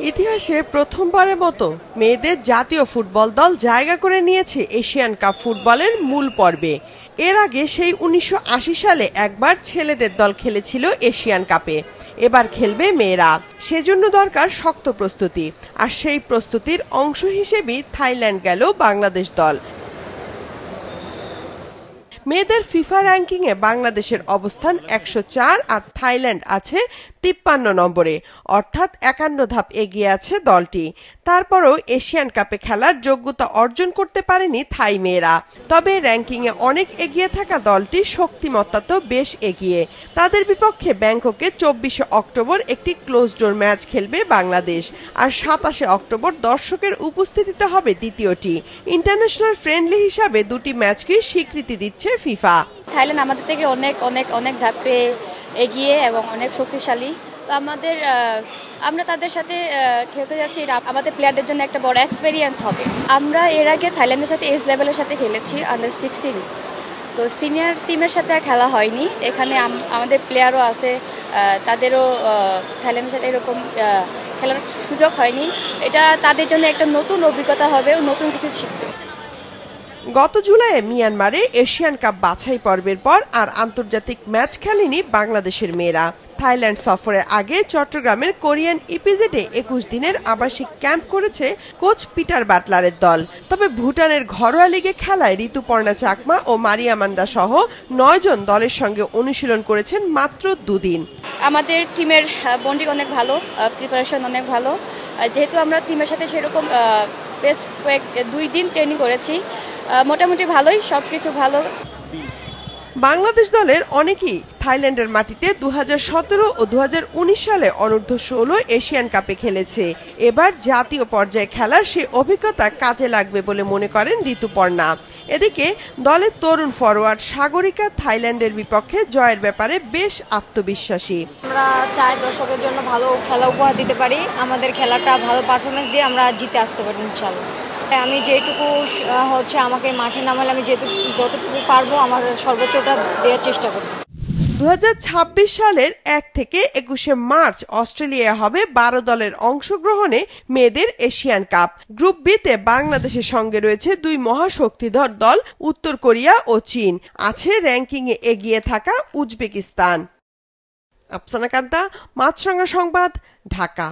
ইতিহাসে প্রথমবারের মতো মেয়েদের জাতীয় ফুটবল দল জায়গা করে নিয়েছে এশিয়ান কাপ ফুটবলের মূল পর্বে। এর আগে সেই ১৯৮০ সালে একবার ছেলেদের দল খেলেছিল এশিয়ান কাপে। এবার খেলবে মেয়েরা, সেজন্য দরকার শক্ত প্রস্তুতি। আর সেই প্রস্তুতির অংশ হিসেবেই থাইল্যান্ড গেল বাংলাদেশ দল। মেয়েদের ফিফা র্যাঙ্কিংয়ে বাংলাদেশের অবস্থান ১০৪ আর থাইল্যান্ড আছে ৫৩ নম্বরে, অর্থাৎ ৫১ ধাপ এগিয়ে আছে দলটি। তারপরও এশিয়ান কাপে খেলার যোগ্যতা অর্জন করতে পারেনি থাই মেয়েরা। তবে র্যাঙ্কিংয়ে অনেক এগিয়ে থাকা দলটি শক্তিমত্তা তো বেশ এগিয়ে। তাদের বিপক্ষে ব্যাংককে ২৪ অক্টোবর একটি ক্লোজ ডোর ম্যাচ খেলবে বাংলাদেশ। আর ২৭ অক্টোবর দর্শকের উপস্থিতিতে হবে দ্বিতীয়টি। ইন্টারন্যাশনাল ফ্রেন্ডলি হিসাবে দুটি ম্যাচকে স্বীকৃতি দিচ্ছে ফিফা। থাইল্যান্ড আমাদের থেকে অনেক অনেক অনেক ধাপে এগিয়ে এবং অনেক শক্তিশালী। তো আমরা তাদের সাথে খেলতে যাচ্ছি, এটা আমাদের প্লেয়ারদের জন্য একটা বড় এক্সপেরিয়েন্স হবে। আমরা এর আগে থাইল্যান্ডের সাথে এজ লেভেলের সাথে খেলেছি, আন্ডার 16। তো সিনিয়র টিমের সাথে খেলা হয়নি। এখানে আমাদের প্লেয়ারও আছে, তাদেরও থাইল্যান্ডের সাথে এরকম খেলার সুযোগ হয়নি। এটা তাদের জন্য একটা নতুন অভিজ্ঞতা হবে, নতুন কিছু শিখবে। গত জুলাইয়ে মিয়ানমারে এশিয়ান কাপ বাছাই পর্বের পর আর আন্তর্জাতিক ম্যাচ খেলেনি বাংলাদেশের মেয়েরা। থাইল্যান্ড সফরের আগে চট্টগ্রামের কোরিয়ান ইপিজেডে ২১ দিনের আবাসিক ক্যাম্প করেছে কোচ পিটার বাটলারের দল। তবে ভুটানের ঘরোয়া লিগে খেলায় ঋতুপর্ণা চাকমা ও মারিয়া মান্দা সহ ৯ জন দলের সঙ্গে অনুশীলন করেছেন মাত্র ২ দিন। আমাদের টিমের বন্ডিং অনেক ভালো, প্রিপারেশন অনেক ভালো। যেহেতু আমরা টিমের সাথে সেরকম বেস্ট ২ দিন ট্রেনিং করেছি, মোটামুটি ভালোই, সবকিছু ভালো। বাংলাদেশ দলের অনেকেই থাইল্যান্ডের মাটিতে ২০১৭ ও ২০১৯ সালে অনূর্ধ্ব-১৬ এশিয়ান কাপে খেলেছে। এবার জাতীয় পর্যায়ে খেলার সেই অভিজ্ঞতা কাজে লাগবে বলে মনে করেন ঋতুপর্ণা। এদিকে দলের তরুণ ফরোয়ার্ড সাগরিকা থাইল্যান্ডের বিপক্ষে জয়ের ব্যাপারে বেশ আত্মবিশ্বাসী। আমরা চাই দর্শকের জন্য ভালো খেলা উপহার দিতে পারি, আমাদের খেলাটা ভালো পারফরমেন্স দিয়ে আমরা জিতে আসতে পারি ইনশাআল্লাহ। আমি যেটুকু আমাকে মাঠে নামালে আমি যতটুকু পারবো আমার সর্বোচ্চটা দেওয়ার চেষ্টা করব। ২০২৬ সালের ১ থেকে ২১শে মার্চ অস্ট্রেলিয়ায় হবে ১২ দলের অংশগ্রহণে মেয়েদের এশিয়ান কাপ। গ্রুপ বিতে বাংলাদেশের সঙ্গে রয়েছে ২ মহাশক্তিধর দল উত্তর কোরিয়া ও চীন। আছে র্যাঙ্কিংয়ে এগিয়ে থাকা উজবেকিস্তান। আফসানা কান্তা, মাছরাঙা সংবাদ, ঢাকা।